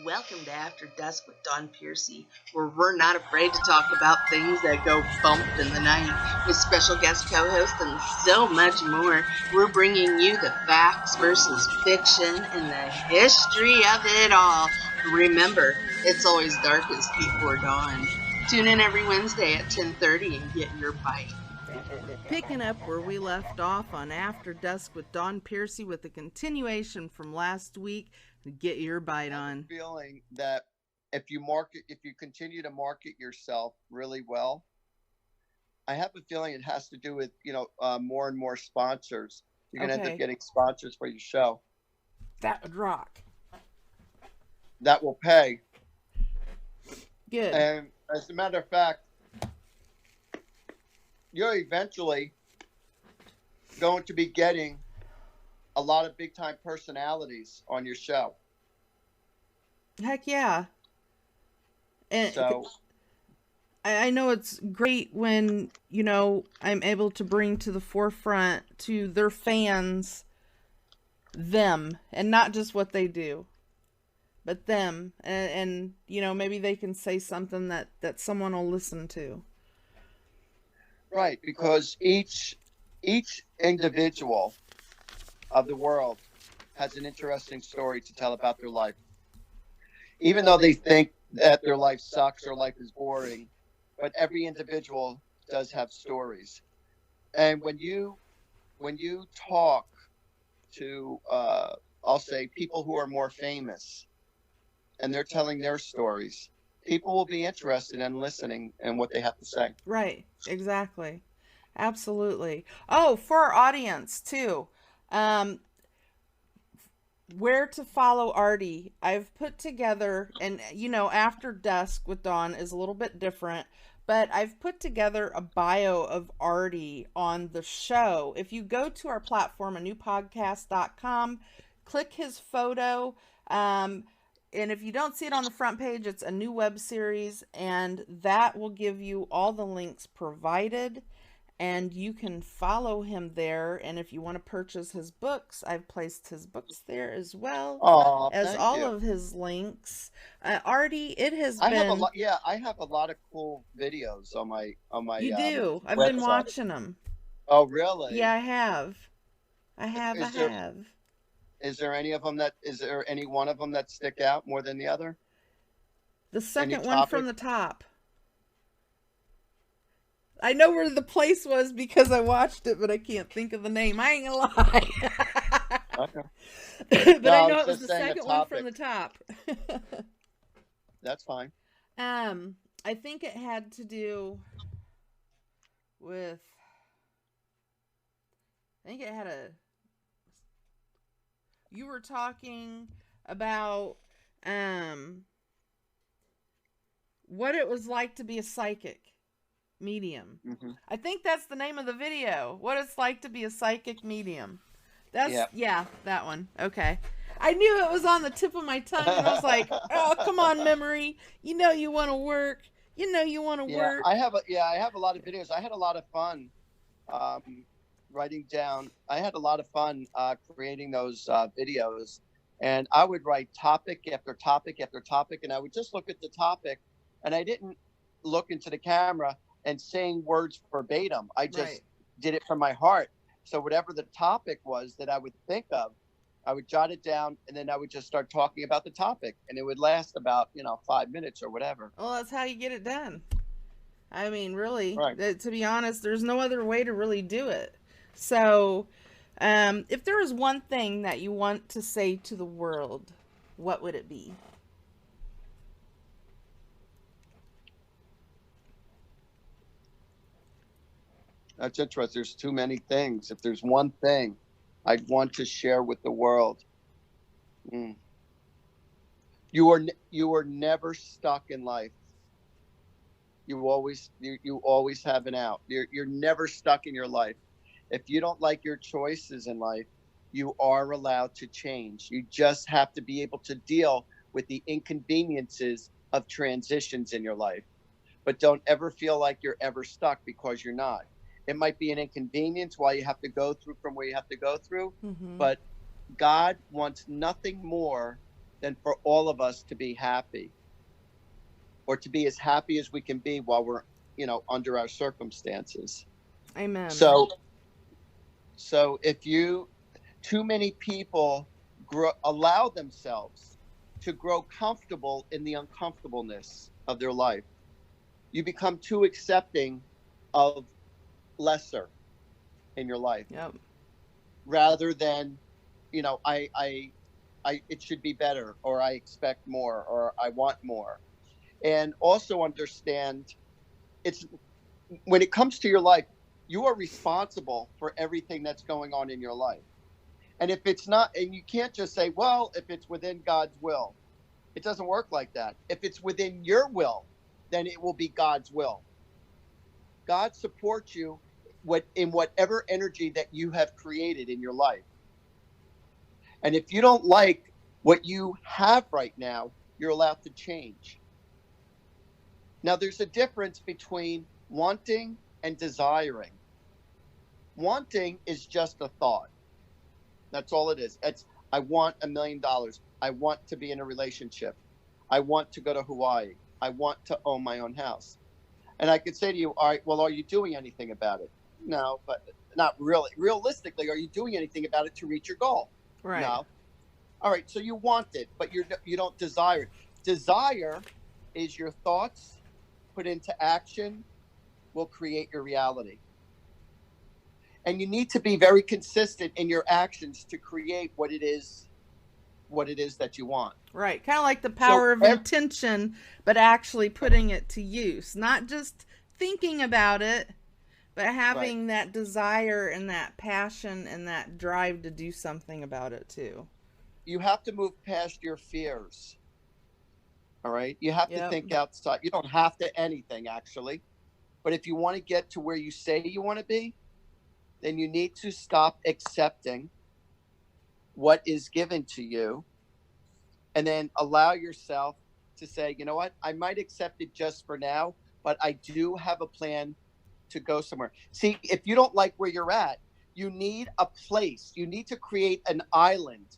Welcome to After Dusk with Dawn Piercy, where we're not afraid to talk about things that go bump in the night, with special guest co-host and so much more. We're bringing you the facts versus fiction and the history of it all. Remember, it's always darkest before dawn. Tune in every Wednesday at 10:30 and get your bite. Picking up where we left off on After Dusk with Dawn Piercy with a continuation from last week. Get your bite on. Feeling that if you continue to market yourself really well, I have a feeling it has to do with more and more sponsors. You're gonna end up getting sponsors for your show. That would rock. That will pay. Good. And as a matter of fact, you're eventually going to be getting a lot of big time personalities on your show. Heck yeah. And so I know it's great when, I'm able to bring to the forefront to their fans them, and not just what they do, but them. And maybe they can say something that someone will listen to. Right, because each individual of the world has an interesting story to tell about their life. Even though they think that their life sucks or life is boring, but every individual does have stories. And when you talk to, I'll say, people who are more famous, and they're telling their stories, people will be interested in listening and what they have to say. Right, exactly. Absolutely. Oh, for our audience too. Where to follow Artie. I've put together, and After Dusk with Dawn is a little bit different, but I've put together a bio of Artie on the show. If you go to our platform, anewpodcast.com, click his photo, and if you don't see it on the front page, it's a new web series, and that will give you all the links provided. And you can follow him there. And if you want to purchase his books, I've placed his books there as well as all of his links. Artie, it has been. I have a lot of cool videos on my. You do. I've website. Been watching them. Oh, really? Yeah, I have. Is there any one of them that stick out more than the other? The second one from the top. I know where the place was because I watched it, but I can't think of the name. I ain't gonna lie. Okay. But I know it was the second one from the top. That's fine. I think it had to do with. You were talking about what it was like to be a psychic medium. Mm-hmm. I think that's the name of the video. What it's like to be a psychic medium. That one. Okay. I knew it was on the tip of my tongue, and I was like, "Oh, come on, memory. You want to work. Work." I have a lot of videos. I had a lot of fun writing down. I had a lot of fun creating those videos, and I would write topic after topic after topic, and I would just look at the topic, and I didn't look into the camera and saying words verbatim. I just did it from my heart. So whatever the topic was that I would think of, I would jot it down, and then I would just start talking about the topic, and it would last about 5 minutes or whatever. Well, that's how you get it done. I mean, really, right. To be honest, there's no other way to really do it. So if there is one thing that you want to say to the world, what would it be? That's interesting. There's too many things. If there's one thing I'd want to share with the world, you are never stuck in life. You always have an out. You're never stuck in your life. If you don't like your choices in life, you are allowed to change. You just have to be able to deal with the inconveniences of transitions in your life. But don't ever feel like you're ever stuck, because you're not. It might be an inconvenience while you have to go through from where you have to go through, but God wants nothing more than for all of us to be happy, or to be as happy as we can be while we're, under our circumstances. Amen. So if too many people allow themselves to grow comfortable in the uncomfortableness of their life, you become too accepting of lesser in your life. Yep. Rather than, it should be better, or I expect more, or I want more. And also understand, it's when it comes to your life, you are responsible for everything that's going on in your life. And if it's not, and you can't just say, well, if it's within God's will, it doesn't work like that. If it's within your will, then it will be God's will. God supports you in whatever energy that you have created in your life. And if you don't like what you have right now, you're allowed to change. Now, there's a difference between wanting and desiring. Wanting is just a thought. That's all it is. I want $1 million. I want to be in a relationship. I want to go to Hawaii. I want to own my own house. And I could say to you, all right, well, are you doing anything about it? No, but not really. Realistically, are you doing anything about it to reach your goal? Right. No. All right, so you want it, but you don't desire it. Desire is your thoughts put into action will create your reality. And you need to be very consistent in your actions to create what it is that you want. Right. Kind of like the power of intention, but actually putting it to use. Not just thinking about it, but having that desire and that passion and that drive to do something about it too. You have to move past your fears. All right? You have to think outside. You don't have to anything, actually. But if you want to get to where you say you want to be, then you need to stop accepting what is given to you, and then allow yourself to say, you know what, I might accept it just for now, but I do have a plan to go somewhere. See, if you don't like where you're at, you need a place. You need to create an island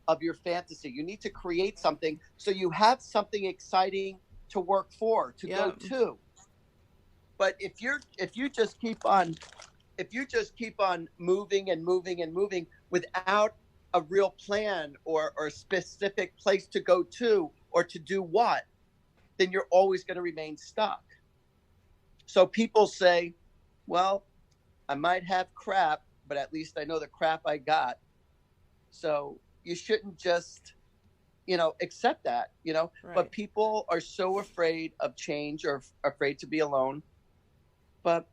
of your fantasy. You need to create something so you have something exciting to work for, to go to. But if you just keep on moving and moving and moving without a real plan or a specific place to go to or to do what, then you're always going to remain stuck. So people say, well, I might have crap, but at least I know the crap I got. So you shouldn't just, accept that, Right. But people are so afraid of change or afraid to be alone. But,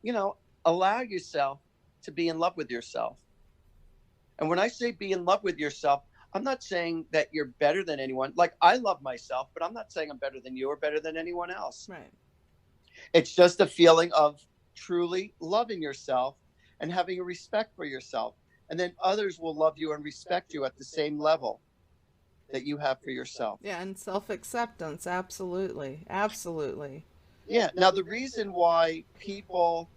allow yourself to be in love with yourself. And when I say be in love with yourself, I'm not saying that you're better than anyone. Like, I love myself, but I'm not saying I'm better than you or better than anyone else. Right. It's just a feeling of truly loving yourself and having a respect for yourself. And then others will love you and respect you at the same level that you have for yourself. Yeah, and self-acceptance. Absolutely. Absolutely. Yeah. Now, the reason why people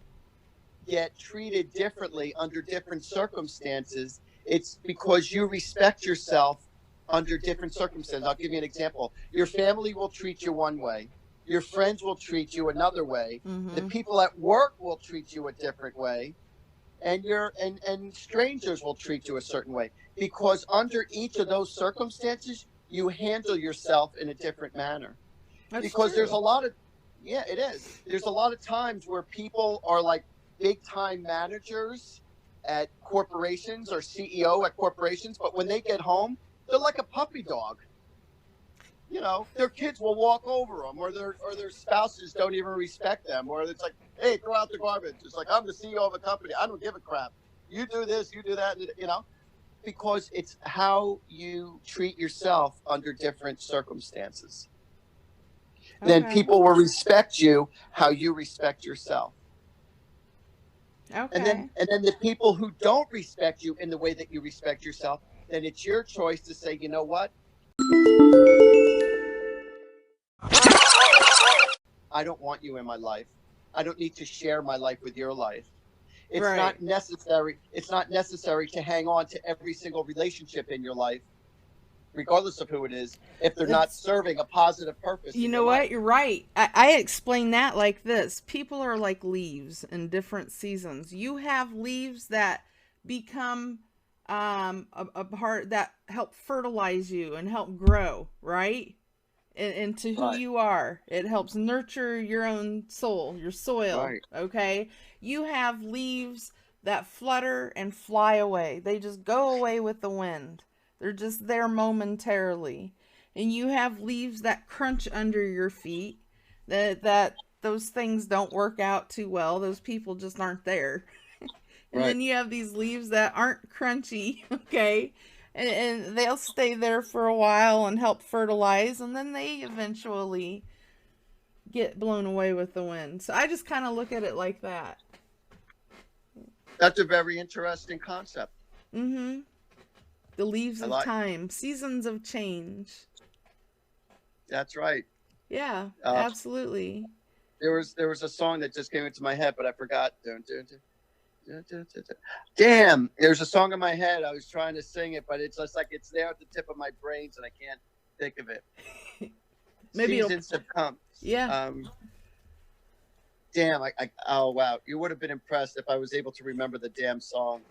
get treated differently under different circumstances, it's because you respect yourself under different circumstances. I'll give you an example. Your family will treat you one way. Your friends will treat you another way. Mm-hmm. The people at work will treat you a different way. And and strangers will treat you a certain way. Because under each of those circumstances, you handle yourself in a different manner. That's because true. There's a lot of, it is. There's a lot of times where people are like big time managers at corporations or CEO at corporations, but when they get home, they're like a puppy dog. Their kids will walk over them, or their spouses don't even respect them, or it's like, hey, throw out the garbage. It's like, I'm the CEO of a company. I don't give a crap. You do this, you do that, because it's how you treat yourself under different circumstances. Okay. Then people will respect you how you respect yourself. Okay. And then the people who don't respect you in the way that you respect yourself, then it's your choice to say, you know what? I don't want you in my life. I don't need to share my life with your life. It's Right. not necessary. It's not necessary to hang on to every single relationship in your life. regardless of who it is, if they're not serving a positive purpose. You in know your what? life. You're right. I explain that like this. People are like leaves in different seasons. You have leaves that become a part that help fertilize you and help grow, right? Into who Right. you are. It helps nurture your own soul, your soil, Right. okay? You have leaves that flutter and fly away. They just go away with the wind. They're just there momentarily. And you have leaves that crunch under your feet. That those things don't work out too well. Those people just aren't there. And Right. then you have these leaves that aren't crunchy, okay? And they'll stay there for a while and help fertilize, and then they eventually get blown away with the wind. So I just kind of look at it like that. That's a very interesting concept. Mm-hmm. The leaves I of like. time, seasons of change. That's right. Yeah, Uh, absolutely. There was a song that just came into my head, but I forgot. Damn, there's a song in my head. I was trying to sing it, but it's just like it's there at the tip of my brains, and I can't think of it. Maybe Seasons have come. Yeah. Damn, oh wow, you would have been impressed if I was able to remember the damn song.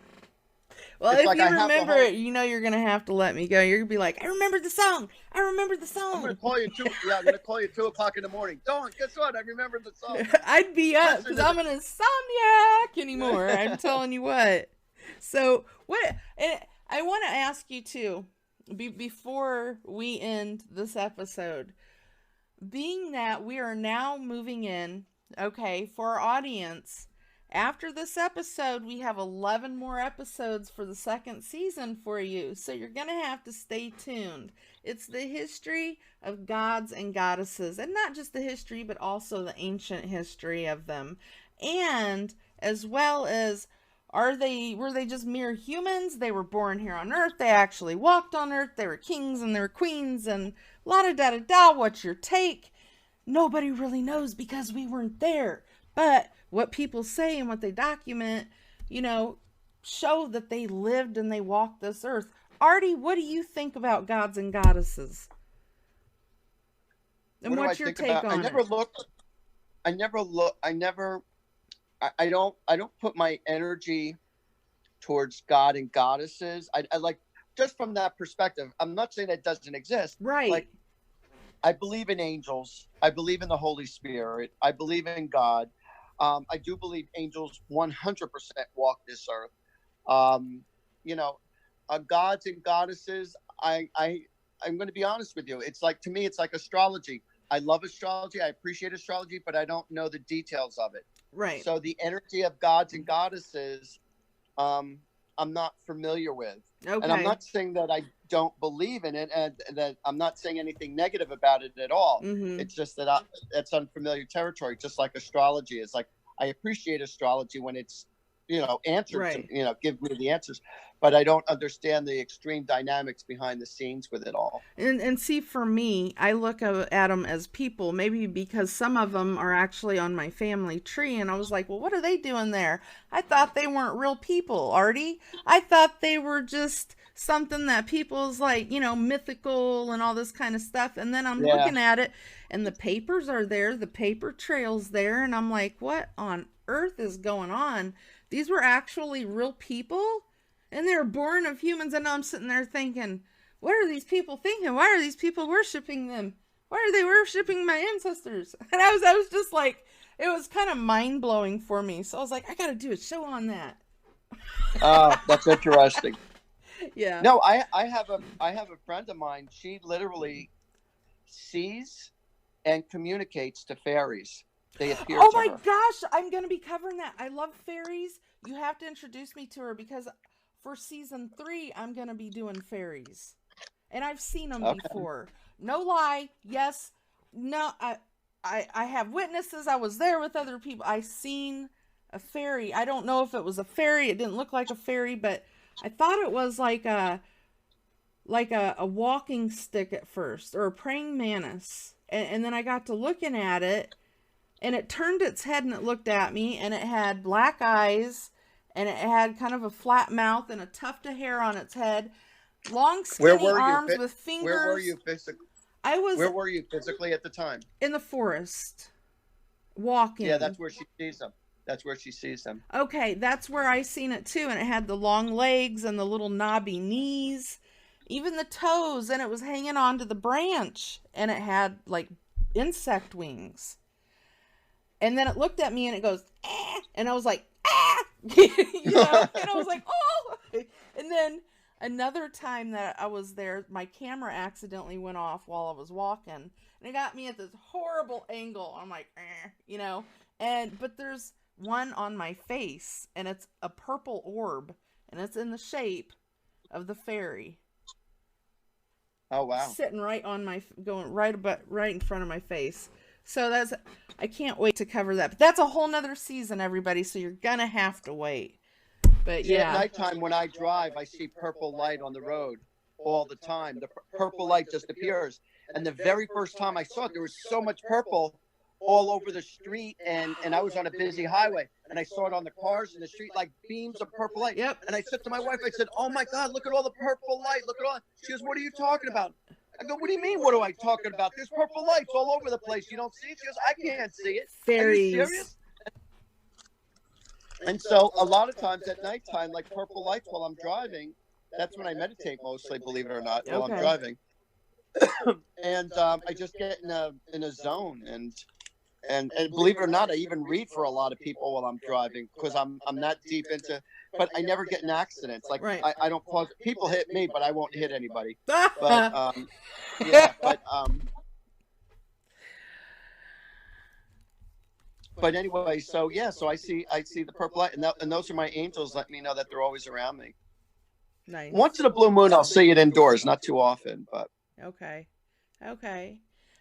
Well, It's if like you I have the remember whole- it, you know you're gonna have to let me go. You're gonna be like, I remember the song. I remember the I'm gonna song. call you I'm gonna call you 2:00 in the morning. Dawn, guess what? I remember the song. I'd be up because I'm an insomniac anymore. I'm telling you what. So what? I want to ask you too, before we end this episode, being that we are now moving in, okay, for our audience. After this episode, we have 11 more episodes for the second season for you. So you're going to have to stay tuned. It's the history of gods and goddesses. And not just the history, but also the ancient history of them. And as well as, were they just mere humans? They were born here on Earth. They actually walked on Earth. They were kings and they were queens and la-da-da-da-da. What's your take? Nobody really knows because we weren't there. But what people say and what they document, show that they lived and they walked this earth. Artie, what do you think about gods and goddesses? And what's your take on it? I don't put my energy towards God and goddesses. I like, just from that perspective, I'm not saying that doesn't exist. Right. Like, I believe in angels. I believe in the Holy Spirit. I believe in God. I do believe angels 100% walk this earth. Gods and goddesses, I'm going to be honest with you. It's like, to me, it's like astrology. I love astrology. I appreciate astrology, but I don't know the details of it. Right. So the energy of gods and goddesses, I'm not familiar with. Okay. And I'm not saying that I don't believe in it, and that I'm not saying anything negative about it at all. Mm-hmm. It's just that it's unfamiliar territory, just like astrology is. Like, I appreciate astrology when it's, answered, right. to, give me the answers, but I don't understand the extreme dynamics behind the scenes with it all. And see, for me, I look at them as people, maybe because some of them are actually on my family tree, and I was like, well, what are they doing there? I thought they weren't real people, Artie. I thought they were just something that people's like, mythical and all this kind of stuff. And then I'm looking at it, and the papers are there, the paper trail's there, and I'm like, what on earth is going on? These were actually real people, and they were born of humans. And I'm sitting there thinking, what are these people thinking? Why are these people worshiping them? Why are they worshiping my ancestors? And I was just like, it was kind of mind blowing for me. So I was like, I got to do a show on that. That's interesting. Yeah. No, I have a friend of mine. She literally sees and communicates to fairies. They appear Oh to my her. gosh, I'm going to be covering that. I love fairies. You have to introduce me to her because for season 3, I'm going to be doing fairies. And I've seen them before. No lie. Yes. No, I have witnesses. I was there with other people. I seen a fairy. I don't know if it was a fairy. It didn't look like a fairy, but I thought it was like a walking stick at first, or a praying mantis. And then I got to looking at it, and it turned its head and it looked at me, and it had black eyes, and it had kind of a flat mouth and a tuft of hair on its head. long Where skinny were you? arms with fingers. Where were you physically? I was Where were you physically at the time? in the forest walking. Yeah, that's where she sees them. That's where she sees them. Okay, that's where I seen it too, and it had the long legs and the little knobby knees, even the toes, and it was hanging onto the branch, and it had like insect wings. And then it looked at me and it goes, eh, and I was like, ah, and I was like, oh. And then another time that I was there, my camera accidentally went off while I was walking, and it got me at this horrible angle. I'm like, but there's one on my face, and it's a purple orb, and it's in the shape of the fairy. Oh wow! Sitting right on going right in front of my face. So I can't wait to cover that. But that's a whole nother season, everybody. So you're gonna have to wait. But yeah, at nighttime when I drive, I see purple light on the road all the time. The purple light just appears, and the very first time I saw it, there was so much purple all over the street, and I was on a busy highway, and I saw it on the cars in the street, like beams of purple light. Yep. And I said to my wife, I said, "Oh my God, look at all the purple light! Look at all." She goes, "What are you talking about?" I go, "What do you mean? What am I talking about? There's purple lights all over the place. You don't see it?" She goes, "I can't see it." Fairies. Are you serious? And so a lot of times at nighttime, like purple lights while I'm driving, that's when I meditate mostly, believe it or not, while I'm driving. And I just get in a zone, and believe it or not, I even read for a lot of people while I'm driving, because I'm that deep into. But I never get in accidents. Like right. I don't cause people hit me, but I won't hit anybody. But yeah, but anyway, so yeah, so I see the purple light, and those are my angels letting me know that they're always around me. Nice. Once in a blue moon, I'll see it indoors, not too often, but okay.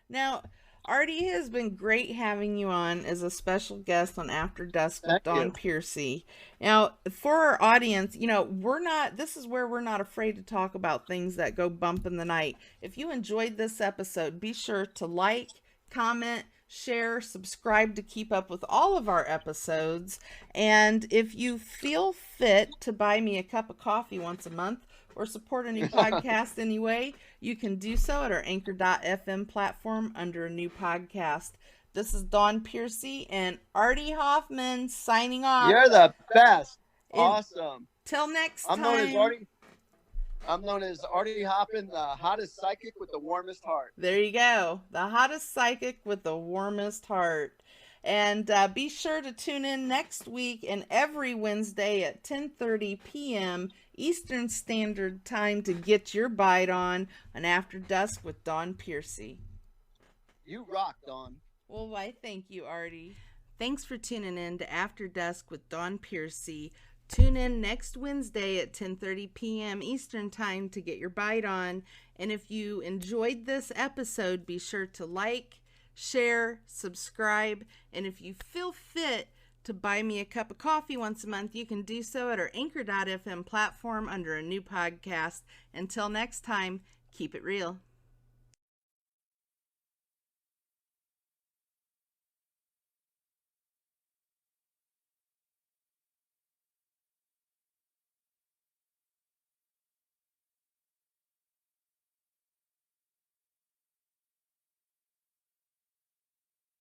Now, Artie, has been great having you on as a special guest on After Dusk with Dawn Piercy. Now, for our audience, this is where we're not afraid to talk about things that go bump in the night. If you enjoyed this episode, be sure to like, comment, share, subscribe to keep up with all of our episodes. And if you feel fit to buy me a cup of coffee once a month or support a new podcast anyway, you can do so at our anchor.fm platform under a new podcast. This is Dawn Piercy and Artie Hoffman signing off. You're the best. Awesome. Till next time. I'm known as Artie Hoffman, the hottest psychic with the warmest heart. There you go. The hottest psychic with the warmest heart. And be sure to tune in next week and every Wednesday at 10:30 p.m. Eastern Standard Time to get your bite on After Dusk with Dawn Piercy. You rock, Dawn. Well, why, thank you, Artie. Thanks for tuning in to After Dusk with Dawn Piercy. Tune in next Wednesday at 10:30 p.m. Eastern Time to get your bite on. And if you enjoyed this episode, be sure to like, share, subscribe, and if you feel fit to buy me a cup of coffee once a month, you can do so at our anchor.fm platform under a new podcast. Until next time, keep it real.